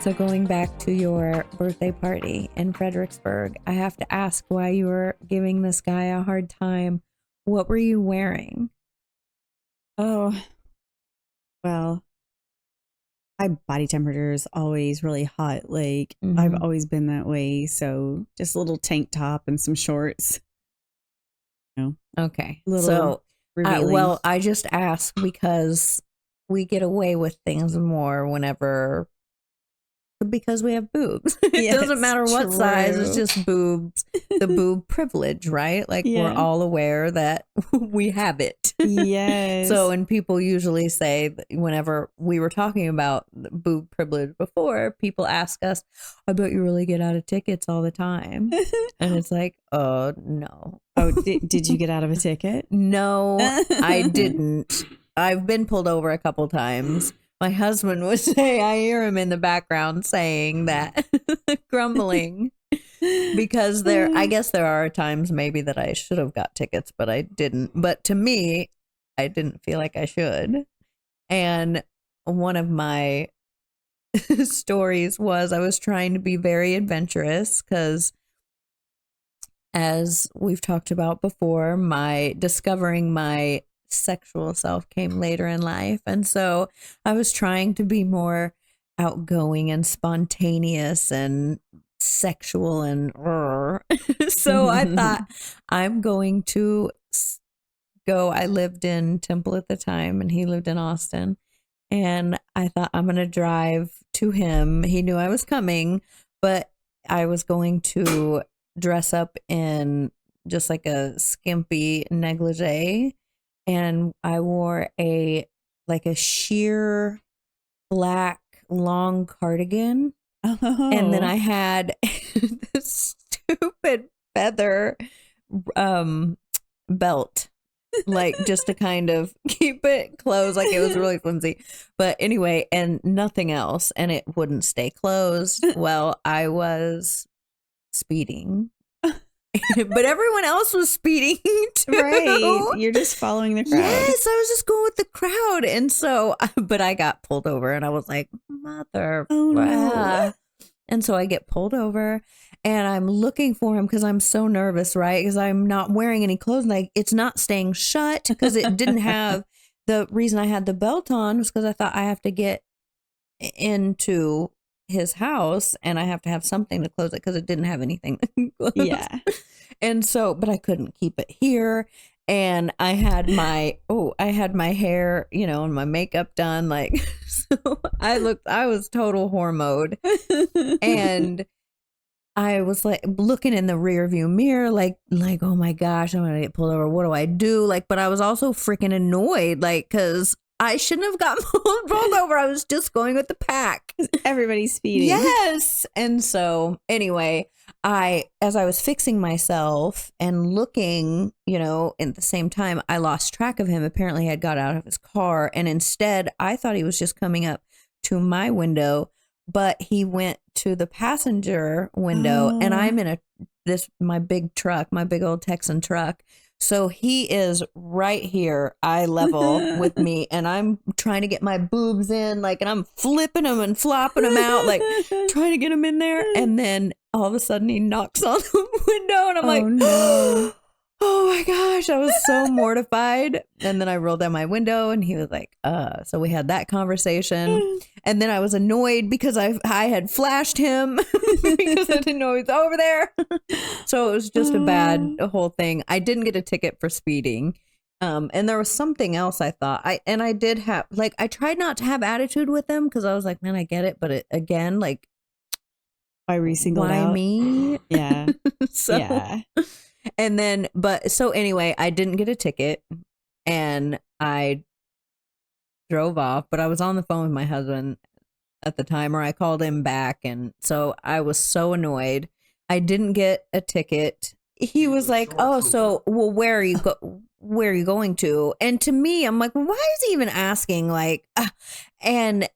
So going back to your birthday party in Fredericksburg, I have to ask why you were giving this guy a hard time. What were you wearing? Oh, well, my body temperature is always really hot. Like, I've always been that way. So just a little tank top and some shorts. Okay. Little So, revealing. I just ask because we get away with things more because we have boobs. It Yes, doesn't matter what size, it's true. just boobs. The boob privilege, right? Like we're Yeah. all aware that we have it. Yes. So, and people usually say that whenever we were talking about the boob privilege before, people ask us, I bet you really get out of tickets all the time. And it's like, oh, no. Oh, did you get out of a ticket? No, I didn't. I've been pulled over a couple times. My husband would say, I hear him in the background saying that, grumbling, because I guess there are times maybe that I should have got tickets, but I didn't. But to me, I didn't feel like I should. And one of my stories was I was trying to be very adventurous because, as we've talked about before, discovering my sexual self came later in life. And so I was trying to be more outgoing and spontaneous and sexual and so I thought I'm going to go. I lived in Temple at the time and he lived in Austin. And I thought I'm going to drive to him. He knew I was coming, but I was going to dress up in just like a skimpy negligee, and I wore a sheer black long cardigan, and then I had this stupid feather belt, like just to kind of keep it closed, like it was really flimsy. But anyway, and nothing else, and it wouldn't stay closed. Well, I was speeding. But everyone else was speeding too. Right. You're just following the crowd. Yes, I was just going with the crowd. And so, but I got pulled over and I was like, mother. Oh, no. And so I get pulled over and I'm looking for him because I'm so nervous, right? Because I'm not wearing any clothes. Like it's not staying shut because it didn't have, the reason I had the belt on was because I thought I have to get into his house and I have to have something to close it because it didn't have anything to close. Yeah. And so, but I couldn't keep it here. And I had my hair, and my makeup done. Like, so I was total whore mode. And I was like looking in the rear view mirror, like, oh my gosh, I'm going to get pulled over. What do I do? Like, but I was also freaking annoyed, like, cause I shouldn't have gotten pulled over. I was just going with the pack. Everybody's speeding. Yes. And so anyway, as I was fixing myself and looking, at the same time, I lost track of him. Apparently he had got out of his car. And instead I thought he was just coming up to my window, but he went to the passenger window and I'm in my big truck, my big old Texan truck. So he is right here, eye level with me, and I'm trying to get my boobs in, like, and I'm flipping them and flopping them out, like, trying to get them in there. And then all of a sudden he knocks on the window, and I'm like, no. oh my gosh, I was so mortified. And then I rolled down my window, and he was like, so we had that conversation. And then I was annoyed because I had flashed him because I didn't know he was over there. So it was just a whole thing. I didn't get a ticket for speeding. And there was something else I thought I did have, like, I tried not to have attitude with them because I was like, man, I get it. But again, like, why were you singled out? Why me? Yeah. So, yeah. And then, so anyway, I didn't get a ticket and I drove off, but I was on the phone with my husband at the time, or I called him back. And so I was so annoyed. I didn't get a ticket. He was like, oh, so, well, where are you going to? And to me, I'm like, why is he even asking? Like, and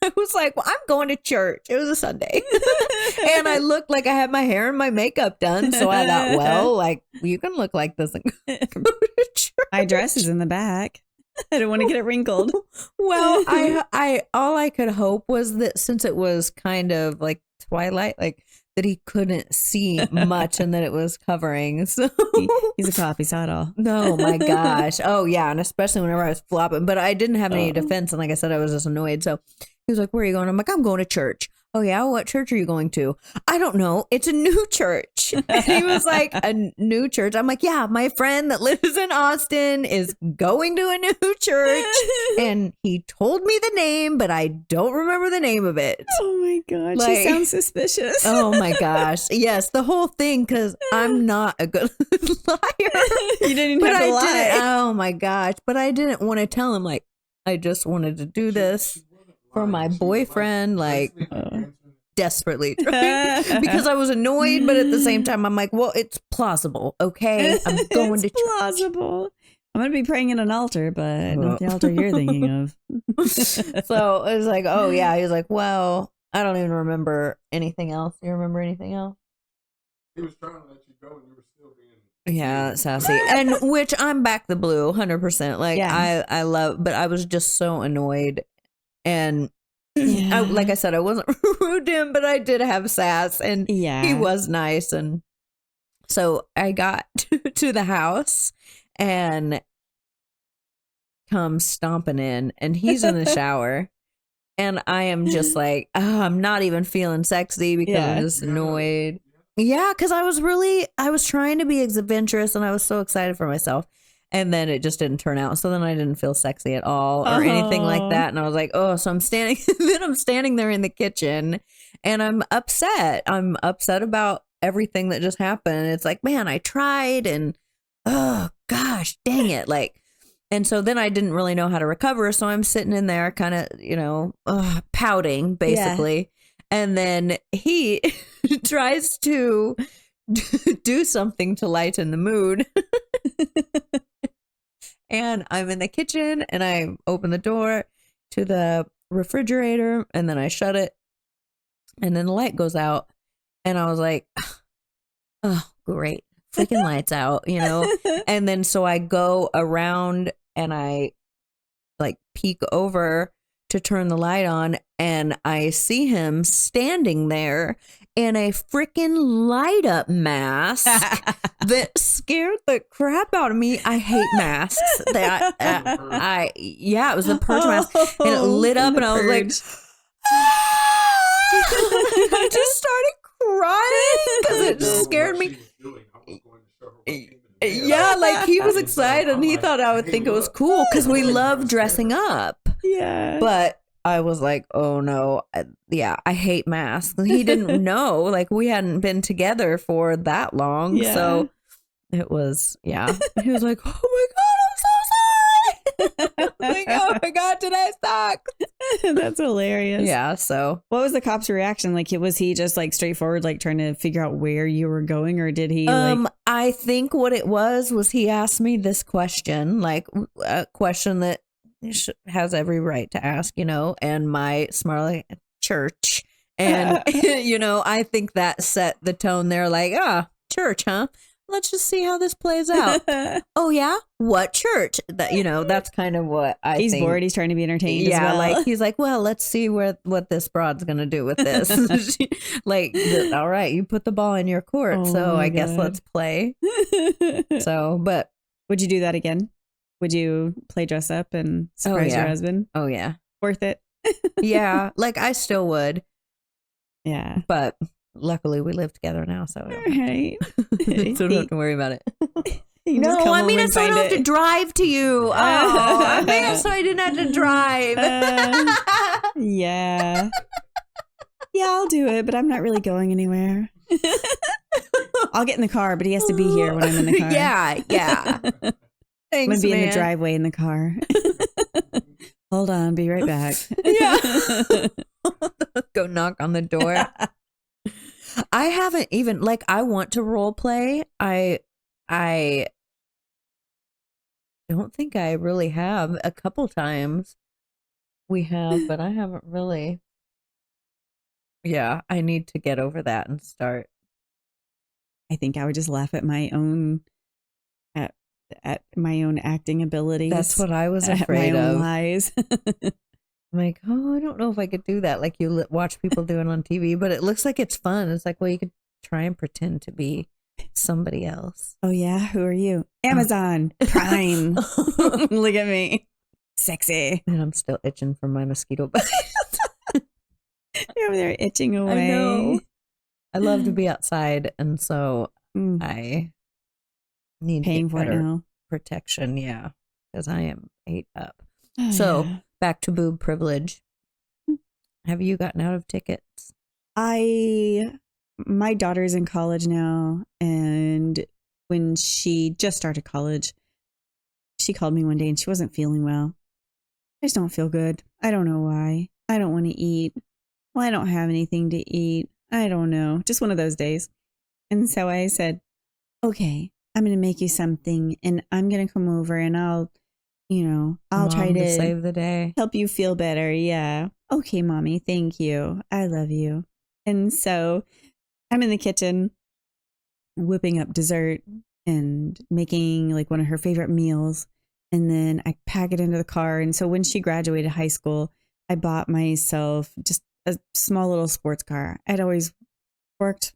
I was like, well, I'm going to church. It was a Sunday. And I looked like I had my hair and my makeup done. So I thought, well, like, you can look like this and go to church. My dress is in the back. I don't want to get it wrinkled. Well, I all I could hope was that since it was kind of like twilight, like that he couldn't see much and that it was covering. So He's a cop. He saw it all. no, my gosh. Oh yeah, and especially whenever I was flopping, but I didn't have any defense, and like I said, I was just annoyed. So he was like, "Where are you going?" I'm like, "I'm going to church." "Oh yeah, what church are you going to?" "I don't know. It's a new church." And he was like, "A new church?" I'm like, "Yeah, my friend that lives in Austin is going to a new church." And he told me the name, but I don't remember the name of it. Oh my gosh, Like- she sounds suspicious. Oh my gosh. Yes, the whole thing, because I'm not a good liar. You didn't But have to I lie. didn't. Oh my gosh. But I didn't want to tell him, like, I just wanted to do this for my boyfriend, like, desperately. Because I was annoyed, but at the same time, I'm like, well, it's plausible. Okay. I'm going to It's church. plausible. I'm going to be praying in an altar, but Oh. not the altar you're thinking of. So it was like, oh yeah. He was like, well, I don't even remember anything else. You remember anything else? He was trying to let you go, and you were still being Yeah, sassy. And which I'm back the blue 100%. Like Yeah. I love, but I was just so annoyed. And Yeah. like I said, I wasn't rude to him, but I did have sass, and Yeah. he was nice. And so I got to the house and come stomping in, and he's in the shower. And I am just like, oh, I'm not even feeling sexy because Yeah. I'm just annoyed. Yeah, because I was trying to be adventurous, and I was so excited for myself. And then it just didn't turn out. So then I didn't feel sexy at all or anything like Oh. that. And I was like, oh, so I'm standing, then I'm standing there in the kitchen, and I'm upset. I'm upset about everything that just happened. It's like, man, I tried, and oh gosh, dang it. Like, and so then I didn't really know how to recover. So I'm sitting in there kind of, pouting basically. And then he tries to do something to lighten the mood. And I'm in the kitchen, and I open the door to the refrigerator, and then I shut it, and then the light goes out. And I was like, oh, great. Freaking lights out, And then so I go around and I like peek over to turn the light on, and I see him standing there in a freaking light up mask that scared the crap out of me. I hate masks. That it was the purge mask, and it lit up, and I was like, I just started crying because it just scared me. Yeah, like he was excited, and he thought I would think it was cool because we love dressing up. Yeah. But I was like, oh no, I hate masks. And he didn't know, like we hadn't been together for that long. Yeah. So it was, yeah. He was like, oh my God, I'm so sorry. Like, oh my God, today sucks. That's hilarious. Yeah, so. What was the cop's reaction? Like, was he just like straightforward, like trying to figure out where you were going, or did he like? I think what it was he asked me this question, like a question that has every right to ask, and my smart church. And, I think that set the tone there, like, church, huh? Let's just see how this plays out. Oh, yeah? What church? That, that's kind of what I He's think. bored. He's trying to be entertained. Yeah, as well. like he's like, well, let's see what this broad's gonna do with this. All right, you put the ball in your court, Oh so my I guess God. let's play. So, but Would you do that again? Would you play dress up and surprise yeah. your husband? oh yeah, Worth it. yeah, like I still would, Yeah. but luckily we live together now, so All right. so don't have to worry about it. You just come No, I home mean, and so I find don't have it. to drive to you. Oh, I made it so I didn't have to drive. Yeah. Yeah, I'll do it, but I'm not really going anywhere. I'll get in the car, but he has to be here when I'm in the car. Yeah. I'm Thanks, gonna be in man. the driveway in the car. Hold on, be right back. Yeah. Go knock on the door. I haven't even, like, I want to role play. I don't think I really have. A couple times we have, but I haven't really. Yeah, I need to get over that and start. I think I would just laugh at my own at my own acting abilities. That's what I was at afraid my own of. lies. I'm like, oh, I don't know if I could do that. Like you watch people doing on TV, but it looks like it's fun. It's like, well, you could try and pretend to be somebody else. Oh yeah, who are you? Amazon Prime. Look at me, sexy. And I'm still itching for my mosquito bite. You're over there itching away. I know. I love to be outside, and so Mm, I need paying to for get it better now. protection. Yeah, because I am ate up. Oh, So yeah. back to boob privilege. Have you gotten out of tickets? My daughter's in college now, and when she just started college, she called me one day and she wasn't feeling well. I just don't feel good. I don't know why. I don't want to eat. Well, I don't have anything to eat. I don't know. Just one of those days. And so I said, okay, I'm going to make you something and I'm going to come over and I'll try Mom to save the day. help you feel better. Yeah. Okay, mommy. Thank you. I love you. And so I'm in the kitchen whipping up dessert and making like one of her favorite meals. And then I pack it into the car. And so when she graduated high school, I bought myself just a small little sports car. I'd always worked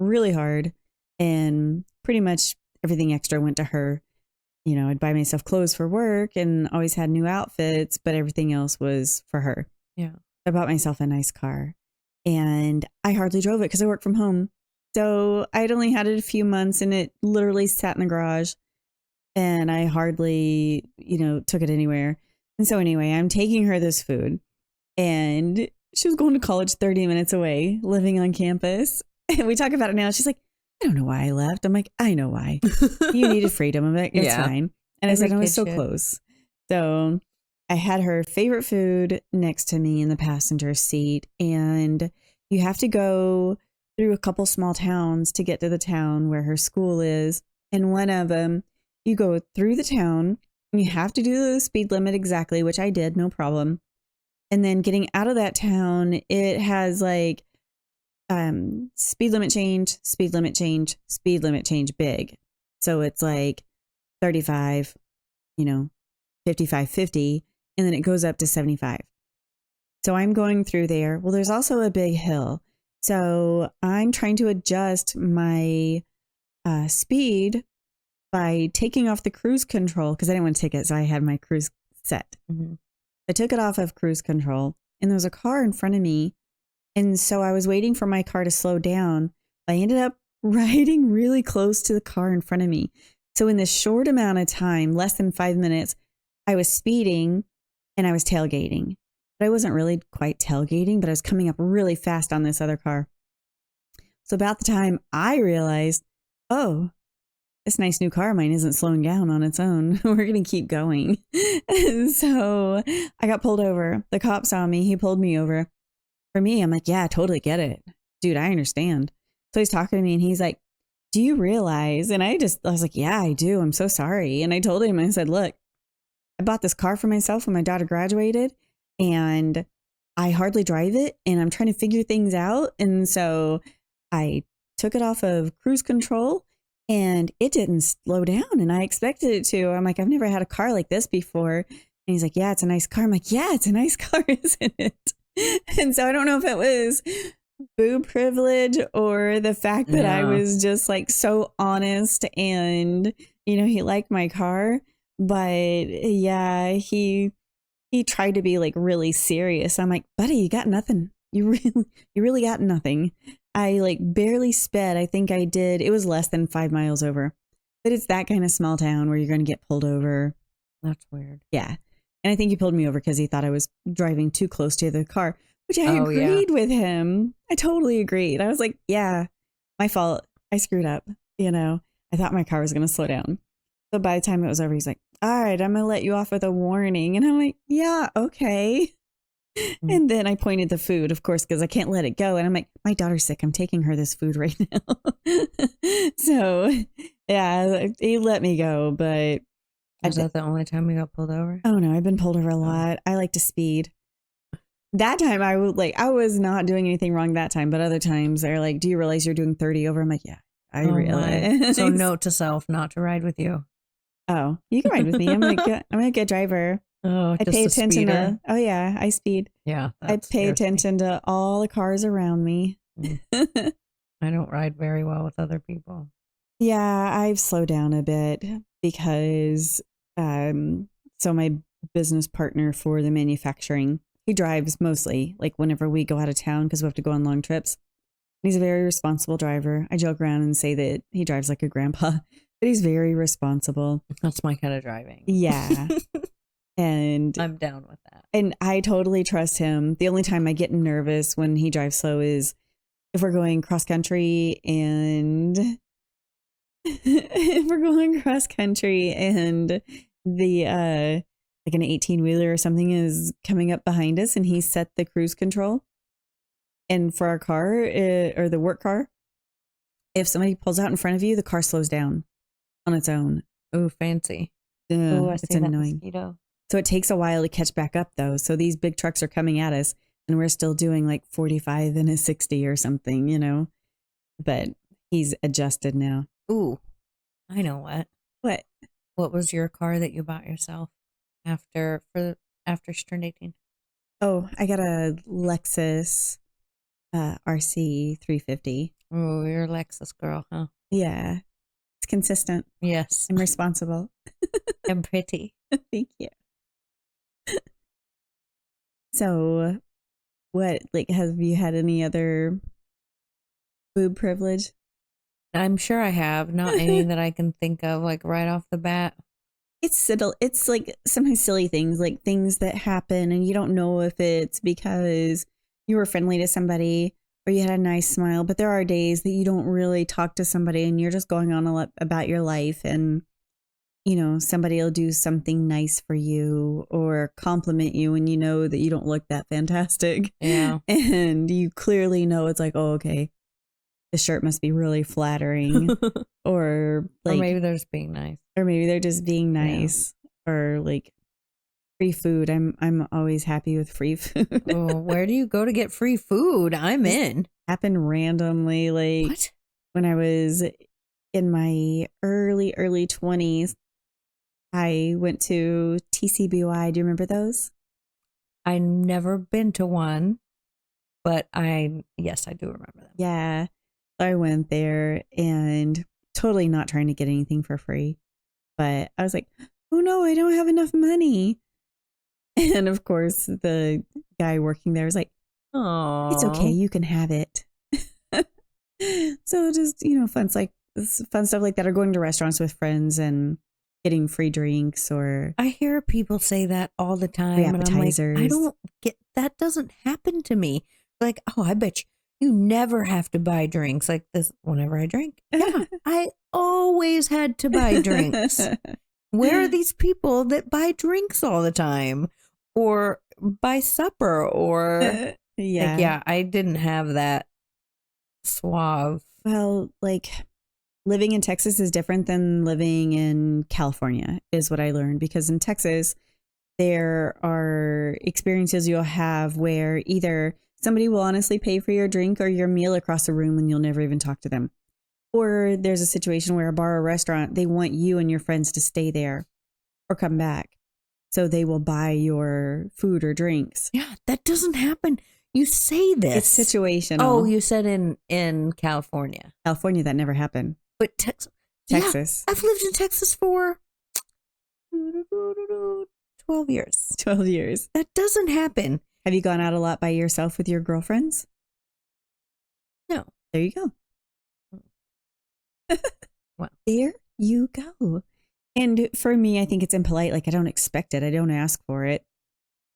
really hard and pretty much everything extra went to her. I'd buy myself clothes for work and always had new outfits, but everything else was for her. Yeah. I bought myself a nice car and I hardly drove it because I work from home. So I'd only had it a few months and it literally sat in the garage and I hardly, took it anywhere. And so anyway, I'm taking her this food and she was going to college 30 minutes away, living on campus. And we talk about it now. She's like, I don't know why I left. I'm like, I know why. You needed freedom. I'm like, it's fine. And I said, I was so close. So I had her favorite food next to me in the passenger seat. And you have to go through a couple small towns to get to the town where her school is. And one of them, you go through the town. And you have to do the speed limit exactly, which I did, no problem. And then getting out of that town, it has like speed limit change, speed limit change, speed limit change big. So it's like 35, 55, 50, and then it goes up to 75. So I'm going through there. Well, there's also a big hill. So I'm trying to adjust my speed by taking off the cruise control because I didn't want to take it. So I had my cruise set. Mm-hmm. I took it off of cruise control and there was a car in front of me. And so I was waiting for my car to slow down. I ended up riding really close to the car in front of me. So in this short amount of time, less than 5 minutes, I was speeding and I was tailgating. But I wasn't really quite tailgating, but I was coming up really fast on this other car. So about the time I realized, oh, this nice new car of mine isn't slowing down on its own. We're going to keep going. So I got pulled over. The cop saw me. He pulled me over. For me, I'm like, yeah, I totally get it. Dude, I understand. So he's talking to me and he's like, do you realize? And I was like, yeah, I do. I'm so sorry. And I told him, I said, look, I bought this car for myself when my daughter graduated and I hardly drive it and I'm trying to figure things out. And so I took it off of cruise control and it didn't slow down and I expected it to. I'm like, I've never had a car like this before. And he's like, yeah, it's a nice car. I'm like, yeah, it's a nice car, isn't it? And so I don't know if it was boob privilege or the fact that I was just like so honest and, he liked my car. But yeah, he tried to be like really serious. I'm like, buddy, you got nothing. You really got nothing. I like barely sped. I think I did. It was less than 5 miles over, but it's that kind of small town where you're going to get pulled over. That's weird. Yeah. And I think he pulled me over because he thought I was driving too close to the car, which I agreed with him. I totally agreed. I was like, yeah, my fault. I screwed up. I thought my car was going to slow down. So by the time it was over, he's like, all right, I'm going to let you off with a warning. And I'm like, yeah, okay. Mm-hmm. And then I pointed the food, of course, because I can't let it go. And I'm like, my daughter's sick. I'm taking her this food right now. So yeah, he let me go, but is that the only time we got pulled over? Oh no, I've been pulled over a lot. I like to speed. That time I was not doing anything wrong that time, but other times they're like, do you realize you're doing 30 over? I'm like, yeah, I realize. So note to self not to ride with you. Oh, you can ride with me. I'm a good driver. Oh, I just pay a attention speeder. to, oh yeah, I speed. Yeah, I that pay scares me. attention to all the cars around me. I don't ride very well with other people. Yeah, I've slowed down a bit because so my business partner for the manufacturing, he drives mostly like whenever we go out of town because we have to go on long trips. He's a very responsible driver. I joke around and say that he drives like a grandpa, but he's very responsible. That's my kind of driving. Yeah. And I'm down with that. and I totally trust him. The only time I get nervous when he drives slow is if we're going cross country and if we're going cross country and the like an 18-wheeler or something is coming up behind us and he set the cruise control. And for our car or the work car, if somebody pulls out in front of you, the car slows down on its own. Ooh, fancy. Ooh, I It's see that annoying. mosquito. So it takes a while to catch back up though. So these big trucks are coming at us and we're still doing like 45 and a 60 or something, you know, but he's adjusted now. Ooh, I know what. What? What was your car that you bought yourself after she turned 18? Oh, I got a Lexus RC 350. Oh, you're a Lexus girl, huh? Yeah. It's consistent. Yes. I'm responsible. And pretty. Thank you. So, what, like, have you had any other boob privilege? I'm sure I have. Not any that I can think of, like right off the bat. It's like sometimes silly things, like things that happen and you don't know if it's because you were friendly to somebody or you had a nice smile, but there are days that you don't really talk to somebody and you're just going on a lot about your life and you know, somebody will do something nice for you or compliment you and you know that you don't look that fantastic. Yeah. And you clearly know it's like, oh, okay, the shirt must be really flattering. Or like, or maybe they're just being nice. or maybe they're just being nice. Or like free food. I'm always happy with free food. Oh, where do you go to get free food? I'm in. Happened randomly, like What? when I was in my early 20s. I went to TCBY. Do you remember those? I've never been to one, but yes, I do remember them. Yeah. I went there and totally not trying to get anything for free. But I was like, oh no, I don't have enough money. And of course, the guy working there was like, Oh, it's okay, you can have it. So just, you know, fun stuff like that, or going to restaurants with friends and getting free drinks or I hear people say that all the time. free And I'm like, appetizers. I don't get that. Doesn't happen to me. Like, oh, I bet you never have to buy drinks like this whenever I drink. Yeah, I always had to buy drinks. Where are these people that buy drinks all the time or buy supper or Yeah. like, yeah, I didn't have that suave. Well, like living in Texas is different than living in California, is what I learned. Because in Texas, there are experiences you'll have where either somebody will honestly pay for your drink or your meal across the room and you'll never even talk to them. Or there's a situation where a bar or restaurant, they want you and your friends to stay there or come back. So they will buy your food or drinks. Yeah, that doesn't happen. You say this. It's situational. Oh, you said in California. California, that never happened. But Texas. Texas. Yeah, I've lived in Texas for 12 years. 12 years. That doesn't happen. Have you gone out a lot by yourself with your girlfriends? No. There you go. Well, there you go. And for me, I think it's impolite. Like, I don't expect it. I don't ask for it.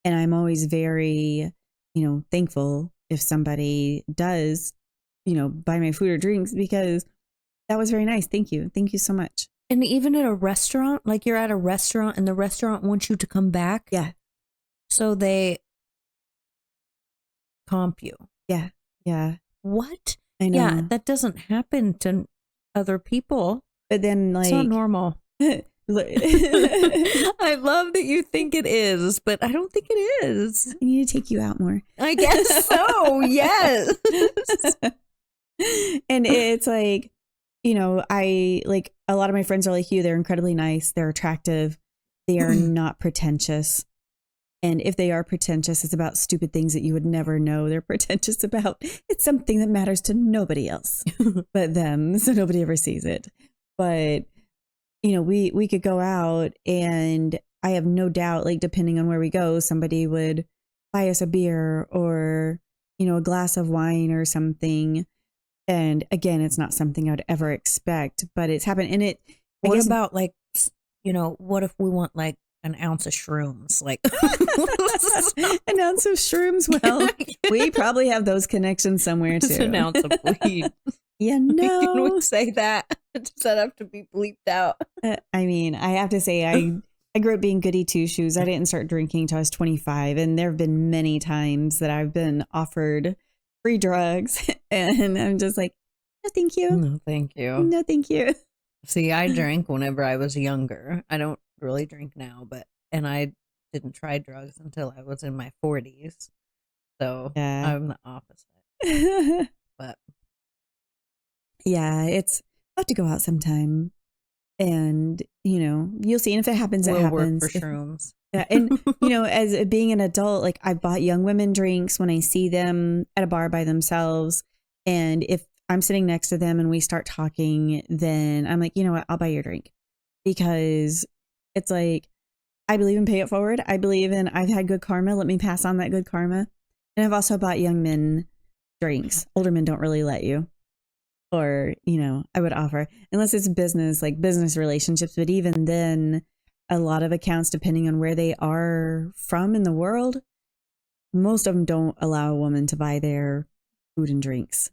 And I'm always very, you know, thankful if somebody does, you know, buy my food or drinks because that was very nice. Thank you. Thank you so much. and even at a restaurant, like you're at a restaurant and the restaurant wants you to come back. Yeah. So they comp you. Yeah. Yeah. What? I know. Yeah, that doesn't happen to other people. But then, like, It's not normal. I I love that you think it is, but I don't think it is. need to take you out more. I guess so. Yes. And it's like, you know, I like a lot of my friends are like you. They're incredibly nice. They're attractive. They are not pretentious. And if they are pretentious, it's about stupid things that you would never know they're pretentious about. It's something that matters to nobody else but them. So nobody ever sees it. But, you know, we could go out and I have no doubt, like, depending on where we go, somebody would buy us a beer or, you know, a glass of wine or something. And again, it's not something I'd ever expect, but it's happened. And What about like, you know, what if we want like an ounce of shrooms? Like an ounce of shrooms. Well, we probably have those connections somewhere too. Just an ounce of weed. Yeah, Can no. we say that? Does that have to be bleeped out? I mean, I have to say, I grew up being goody two shoes. I didn't start drinking until I was 25. And there have been many times that I've been offered free drugs. And I'm just like, no, thank you. No, thank you. No, thank you. See, I drank whenever I was younger. I don't really drink now, and I didn't try drugs until I was in my 40s. So Yeah. I'm the opposite. But yeah, I'll have to go out sometime. And, you know, you'll see. And if it happens, it we'll happens. work for shrooms. Yeah. And, you know, as being an adult, like I bought young women drinks when I see them at a bar by themselves. And if I'm sitting next to them and we start talking, then I'm like, you know what, I'll buy your drink. Because it's like, I believe in pay it forward. I believe in I've had good karma. Let me pass on that good karma. And I've also bought young men drinks. Older men don't really let you. Or, you know, I would offer, unless it's business, like business relationships. But even then, a lot of accounts, depending on where they are from in the world, most of them don't allow a woman to buy their food and drinks.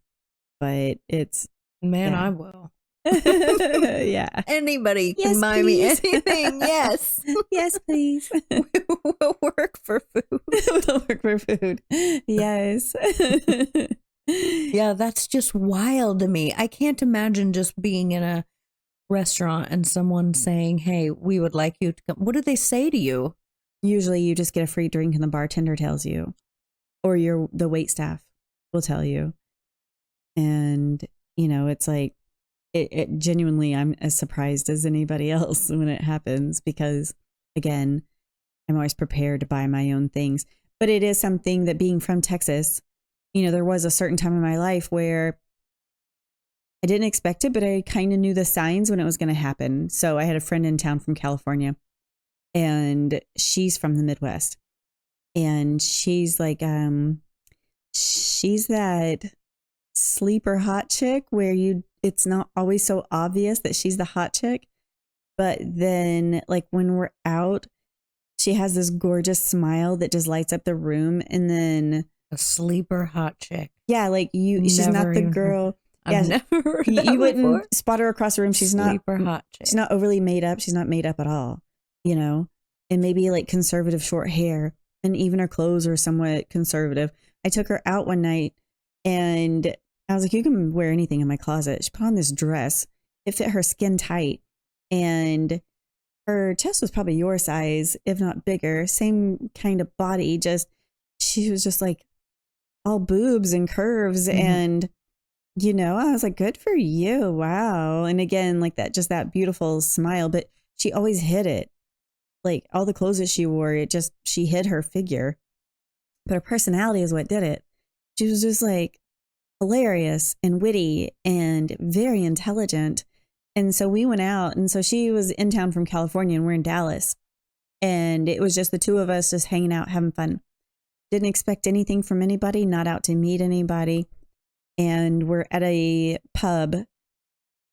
But it's, Man, yeah. I will. Yeah. Anybody can Yes, buy please. me anything. Yes. Yes, please. We'll work for food. We'll work for food. Yes. Yeah, that's just wild to me. I can't imagine just being in a restaurant and someone saying, "Hey, we would like you to come." What do they say to you? Usually you just get a free drink and the bartender tells you, or the wait staff will tell you. And, you know, it's like, it genuinely, I'm as surprised as anybody else when it happens because, again, I'm always prepared to buy my own things. But it is something that, being from Texas, you know, there was a certain time in my life where I didn't expect it, but I kind of knew the signs when it was going to happen. So I had a friend in town from California, and she's from the Midwest. And she's like, she's that sleeper hot chick where it's not always so obvious that she's the hot chick. But then, like, when we're out, she has this gorgeous smile that just lights up the room. And then A sleeper hot chick. yeah, like she's Never not the even girl. I've Yeah, never heard that you wouldn't before. spot her across the room. She's Sleeper not hot chick. she's not overly made up. She's not made up at all, you know, and maybe like conservative short hair, and even her clothes are somewhat conservative. I took her out one night and I was like, you can wear anything in my closet. She put on this dress. It fit her skin tight, and her chest was probably your size, if not bigger. Same kind of body. Just, she was just like all boobs and curves. Mhm. And, you know, I was like, good for you. Wow. And again, like that, just that beautiful smile. But she always hid it. Like all the clothes that she wore, she hid her figure. But her personality is what did it. She was just like hilarious and witty and very intelligent. And so we went out, and so she was in town from California and we're in Dallas. And it was just the two of us just hanging out, having fun. Didn't expect anything from anybody, not out to meet anybody. And we're at a pub,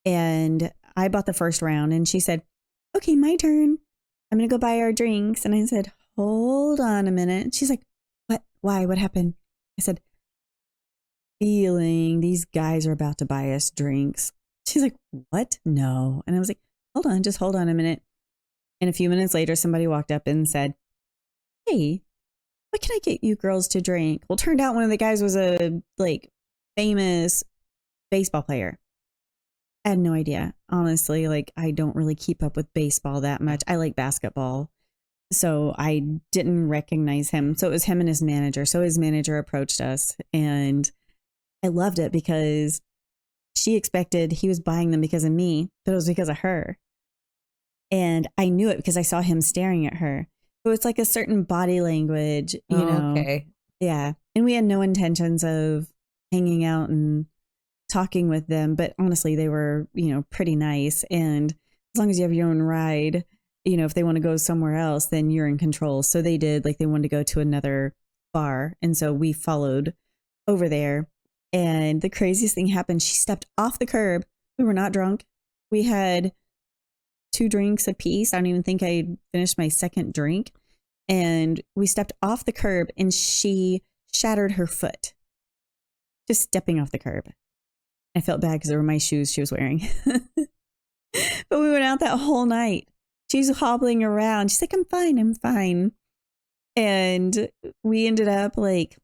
and I bought the first round, and she said, okay, my turn. I'm going to go buy our drinks. And I said, hold on a minute. She's like, what? Why? What happened? I said, feeling these guys are about to buy us drinks. She's like, what? No. And I was like, hold on, just hold on a minute. And a few minutes later, somebody walked up and said, hey, what can I get you girls to drink? Well, turned out one of the guys was a like famous baseball player. I had no idea. Honestly, like I don't really keep up with baseball that much. I like basketball. So I didn't recognize him. So it was him and his manager. So his manager approached us, and I loved it because she expected he was buying them because of me, but it was because of her. And I knew it because I saw him staring at her. So it's like a certain body language, you know. Okay. Yeah. And we had no intentions of hanging out and talking with them, but honestly, they were, you know, pretty nice. And as long as you have your own ride, you know, if they want to go somewhere else, then you're in control. So they did, like, they wanted to go to another bar. And so we followed over there. And the craziest thing happened. She stepped off the curb. We were not drunk. We had 2 drinks apiece. I don't even think I finished my second drink. And we stepped off the curb and she shattered her foot just stepping off the curb. I felt bad because they were my shoes she was wearing. But we went out that whole night. She's hobbling around. She's like, I'm fine. I'm fine. And we ended up like,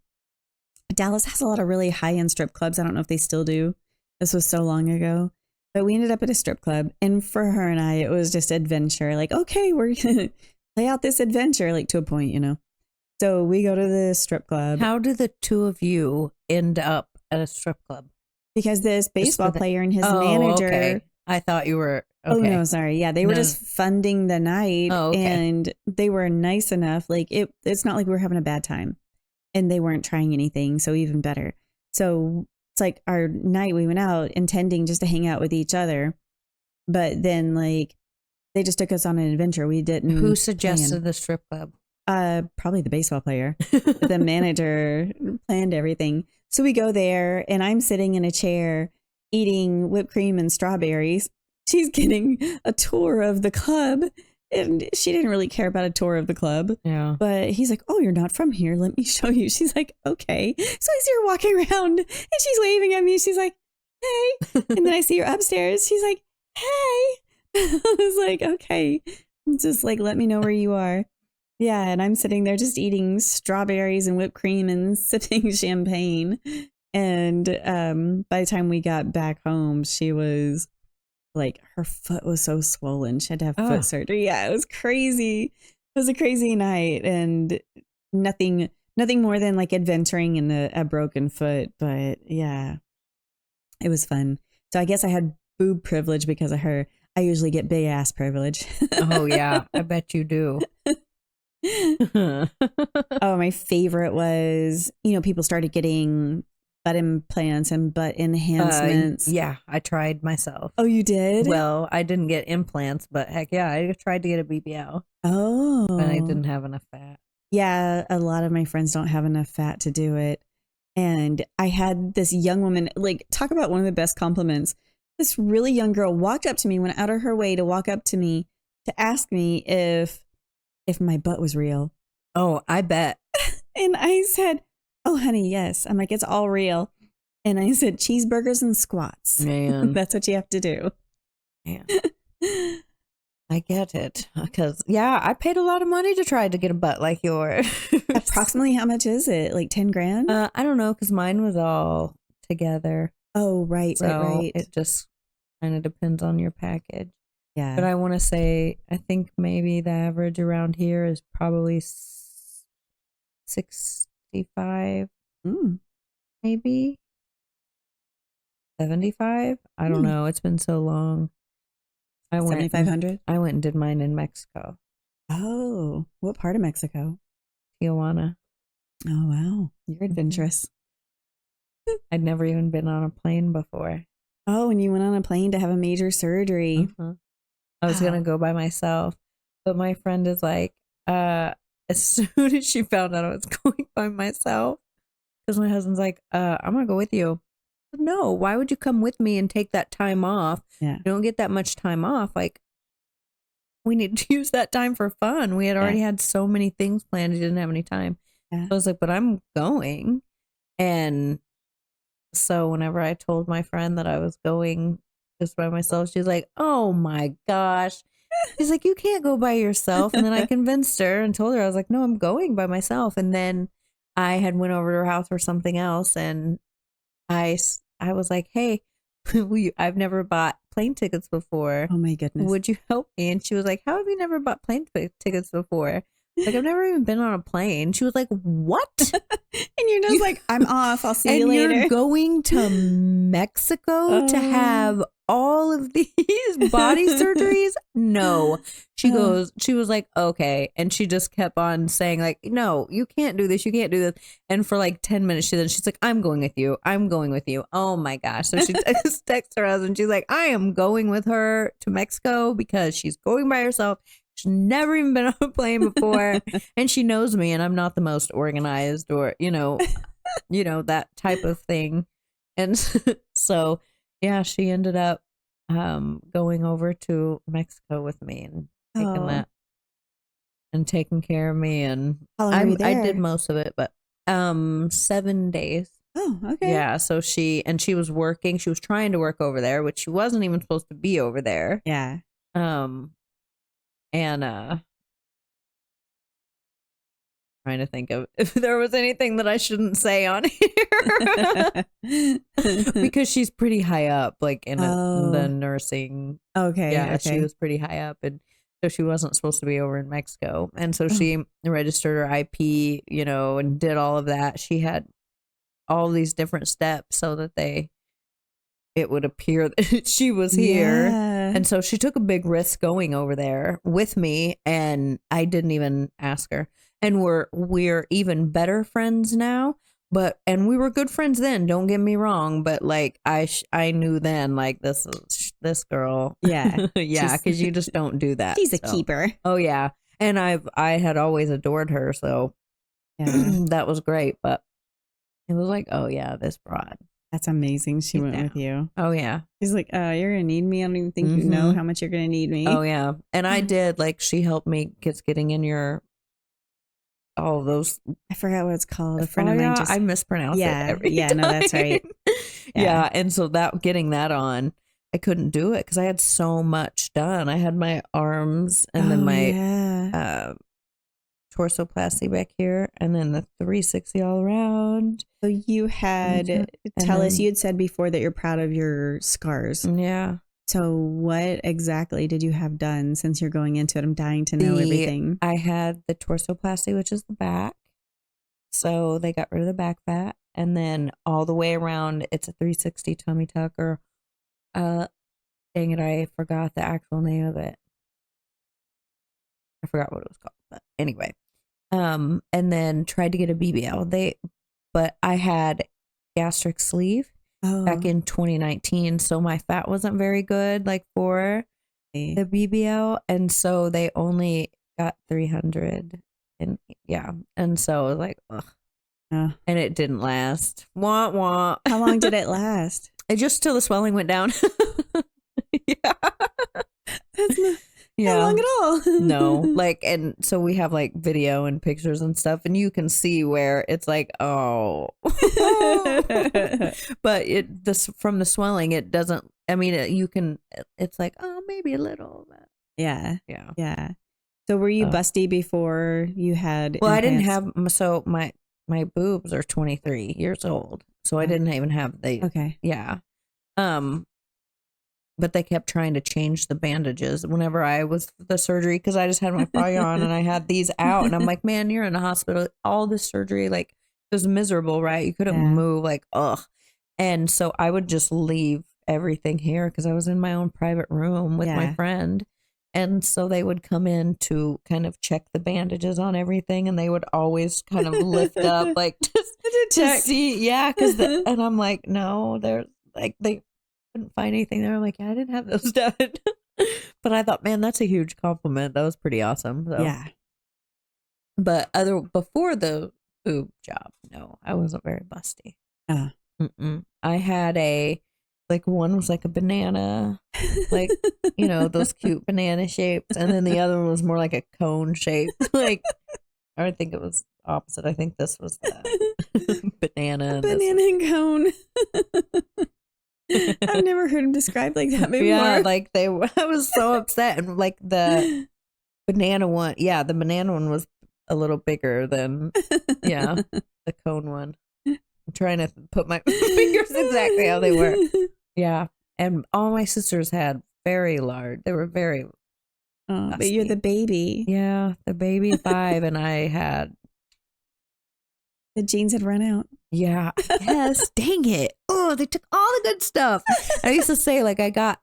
Dallas has a lot of really high-end strip clubs. I don't know if they still do. This was so long ago. But we ended up at a strip club. And for her and I, it was just adventure. Like, okay, we're going to play out this adventure, like to a point, you know. So we go to the strip club. How do the two of you end up at a strip club? Because this baseball player and his manager. Okay. I thought you were. Okay. Oh, no, sorry. Yeah, they were just funding the night. Oh, okay. And they were nice enough. Like, it's not like we were having a bad time. And they weren't trying anything. So even better. So it's like our night we went out intending just to hang out with each other. But then, like, they just took us on an adventure. We didn't. Who suggested the strip club? Probably the baseball player. But the manager planned everything. So we go there and I'm sitting in a chair eating whipped cream and strawberries. She's getting a tour of the club and she didn't really care about a tour of the club. Yeah. But he's like, oh, you're not from here. Let me show you. She's like, okay. So I see her walking around and she's waving at me. She's like, hey. And then I see her upstairs. She's like, hey. I was like, okay. Just like, let me know where you are. Yeah, and I'm sitting there just eating strawberries and whipped cream and sipping champagne. And by the time we got back home, she was like, her foot was so swollen. She had to have foot surgery. Yeah, it was crazy. It was a crazy night and nothing more than like adventuring in a broken foot. But yeah, it was fun. So I guess I had boob privilege because of her. I usually get big ass privilege. Oh, yeah, I bet you do. Oh, my favorite was, you know, people started getting butt implants and butt enhancements. Yeah, I tried myself. Oh, you did? Well, I didn't get implants, but heck yeah, I tried to get a BBL. Oh. But I didn't have enough fat. Yeah, a lot of my friends don't have enough fat to do it. And I had this young woman, like, talk about one of the best compliments. This really young girl walked up to me, went out of her way to walk up to me to ask me if my butt was real. Oh, I bet. And I said, oh, honey, yes. I'm like, it's all real. And I said, cheeseburgers and squats. Man. That's what you have to do. Man. I get it. Because, yeah, I paid a lot of money to try to get a butt like yours. Approximately how much is it? Like 10 grand? I don't know, because mine was all together. Oh, right. It just kind of depends on your package. Yeah. But I want to say, I think maybe the average around here is probably 65, maybe 75. I don't know. It's been so long. 7,500? I went and did mine in Mexico. Oh, what part of Mexico? Tijuana. Oh, wow. You're adventurous. I'd never even been on a plane before. Oh, and you went on a plane to have a major surgery. I was going to go by myself, but my friend is like, as soon as she found out I was going by myself, because my husband's like, I'm going to go with you. No, why would you come with me and take that time off? Yeah. You don't get that much time off. Like, we need to use that time for fun. We had already had so many things planned. We didn't have any time. Yeah. So I was like, but I'm going. And so whenever I told my friend that I was going just by myself, she's like, oh my gosh. She's like, you can't go by yourself. And then I convinced her and told her, I was like, no, I'm going by myself. And then I had went over to her house for something else. And I was like, hey, I've never bought plane tickets before. Oh my goodness. Would you help me? And she was like, how have you never bought plane tickets before? Like, I've never even been on a plane. She was like, what? And you're just like, I'm off. I'll see and you later. you're going to Mexico to have all of these body surgeries? No. She was like, okay. And she just kept on saying, like, no, you can't do this. You can't do this. And for like 10 minutes, she's like, I'm going with you. I'm going with you. Oh my gosh. So she texts her husband. She's like, I am going with her to Mexico because she's going by herself. She's never even been on a plane before. And she knows me, and I'm not the most organized or, that type of thing. And so, yeah, she ended up going over to Mexico with me and taking that and taking care of me. And how long were you there? I did most of it, but 7 days. Oh, okay. Yeah. So she was working. She was trying to work over there, which she wasn't even supposed to be over there. Yeah. And trying to think of if there was anything that I shouldn't say on here because she's pretty high up, like in the nursing. Okay. Yeah, okay. she was pretty high up, and so she wasn't supposed to be over in Mexico, and so she registered her IP, and did all of that. She had all these different steps so that it would appear that she was here. And so she took a big risk going over there with me, and I didn't even ask her. And we're even better friends now, and we were good friends then, don't get me wrong, but like I knew then, like, this girl. Yeah. Yeah, because you just don't do that. She's a keeper. Oh yeah. And I had always adored her, so that was great, but it was like, oh yeah, this broad. That's amazing. She went with you. Oh, yeah. She's like, you're going to need me. I don't even think you know how much you're going to need me. Oh, yeah. And I did. Like, she helped me getting in all of those. I forgot what it's called. A friend of mine I mispronounce it every time. No, that's right. Yeah. And so getting that on, I couldn't do it because I had so much done. I had my arms and then my torsoplasty back here, and then the 360 all around. So you had you had said before that you're proud of your scars. Yeah. So what exactly did you have done since you're going into it? I'm dying to know everything. I had the torsoplasty, which is the back. So they got rid of the back fat, and then all the way around, it's a 360 tummy tuck, or dang it, I forgot the actual name of it. I forgot what it was called, but anyway. And then tried to get a BBL. But I had gastric sleeve back in 2019, so my fat wasn't very good, like for the BBL, and so they only got 300, and and so it was like, ugh. And it didn't last. Wah wah. How long did it last? It just till the swelling went down. Yeah. That's not long at all. No, like, and so we have like video and pictures and stuff, and you can see where it's like, oh, but from the swelling, it doesn't. I mean, it's like, oh, maybe a little. But yeah. So were you busty before you had? Well, I didn't have. So my boobs are 23 years old, so I didn't even have the. Okay. Yeah. But they kept trying to change the bandages whenever I was the surgery, because I just had my fry on and I had these out, and I'm like, man, you're in a hospital. All this surgery, like, it was miserable, right? You couldn't move, like, ugh. And so I would just leave everything here because I was in my own private room with my friend. And so they would come in to kind of check the bandages on everything, and they would always kind of lift up, like, just to see. Yeah. And I'm like, no, they're like, they couldn't find anything there. I'm like, yeah, I didn't have those done. But I thought, man, that's a huge compliment. That was pretty awesome. So. Yeah. But before the boob job, no, I wasn't very busty. I had one was like a banana, like, those cute banana shapes. And then the other one was more like a cone shape. Like, I don't think it was opposite. I think this was the banana. Banana and cone. I've never heard him described like that before. Yeah, like I was so upset. And like the banana one, the banana one was a little bigger than, the cone one. I'm trying to put my fingers exactly how they were. Yeah. And all my sisters had very large, they were very Oh, but you're the baby. Yeah, the baby 5, and I had. The genes had run out. Yeah, yes. Dang it. Oh, they took all the good stuff. I used to say, like, I got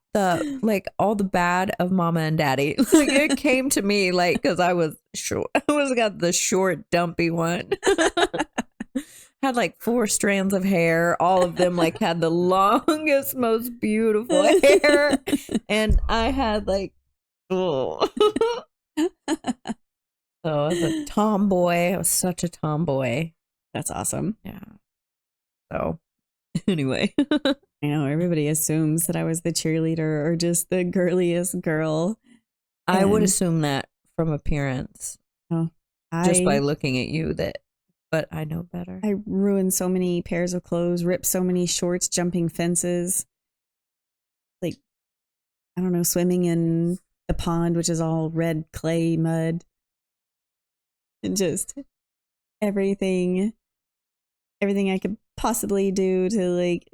all the bad of mama and daddy. Like, it came to me, like, because I was short. I was got the short, dumpy one. Had like 4 strands of hair. All of them, like, had the longest, most beautiful hair. And I had, like, oh. So I was a tomboy. I was such a tomboy. That's awesome. Yeah. So anyway. I know everybody assumes that I was the cheerleader or just the girliest girl. I would assume that from appearance. Oh, just by looking at you, but I know better. I ruined so many pairs of clothes, ripped so many shorts, jumping fences. Like, I don't know, swimming in the pond, which is all red clay mud. And just everything I could possibly do to, like,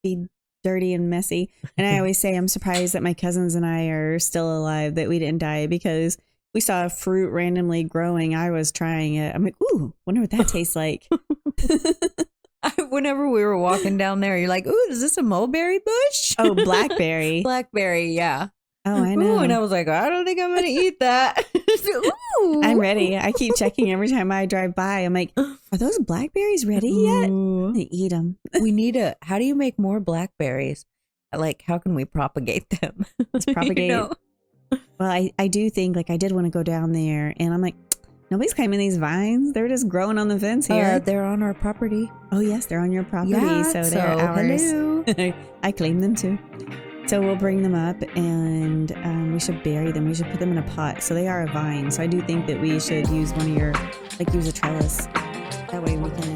be dirty and messy. And I always say I'm surprised that my cousins and I are still alive, that we didn't die, because we saw a fruit randomly growing. I was trying it. I'm like, ooh, wonder what that tastes like. Whenever we were walking down there, you're like, ooh, is this a mulberry bush? Oh, blackberry. Blackberry, yeah. Oh, I know. Ooh, and I was like, I don't think I'm going to eat that. Ooh. I'm ready. I keep checking every time I drive by. I'm like, are those blackberries ready yet? I eat them. How do you make more blackberries? Like, how can we propagate them? Let's propagate. Well, I do think, like, I did want to go down there, and I'm like, nobody's climbing these vines. They're just growing on the fence here. They're on our property. Oh, yes, they're on your property. Yeah, so they're ours. Hello. I claim them too. So we'll bring them up, and we should bury them. We should put them in a pot. So they are a vine. So I do think that we should use use a trellis. That way we can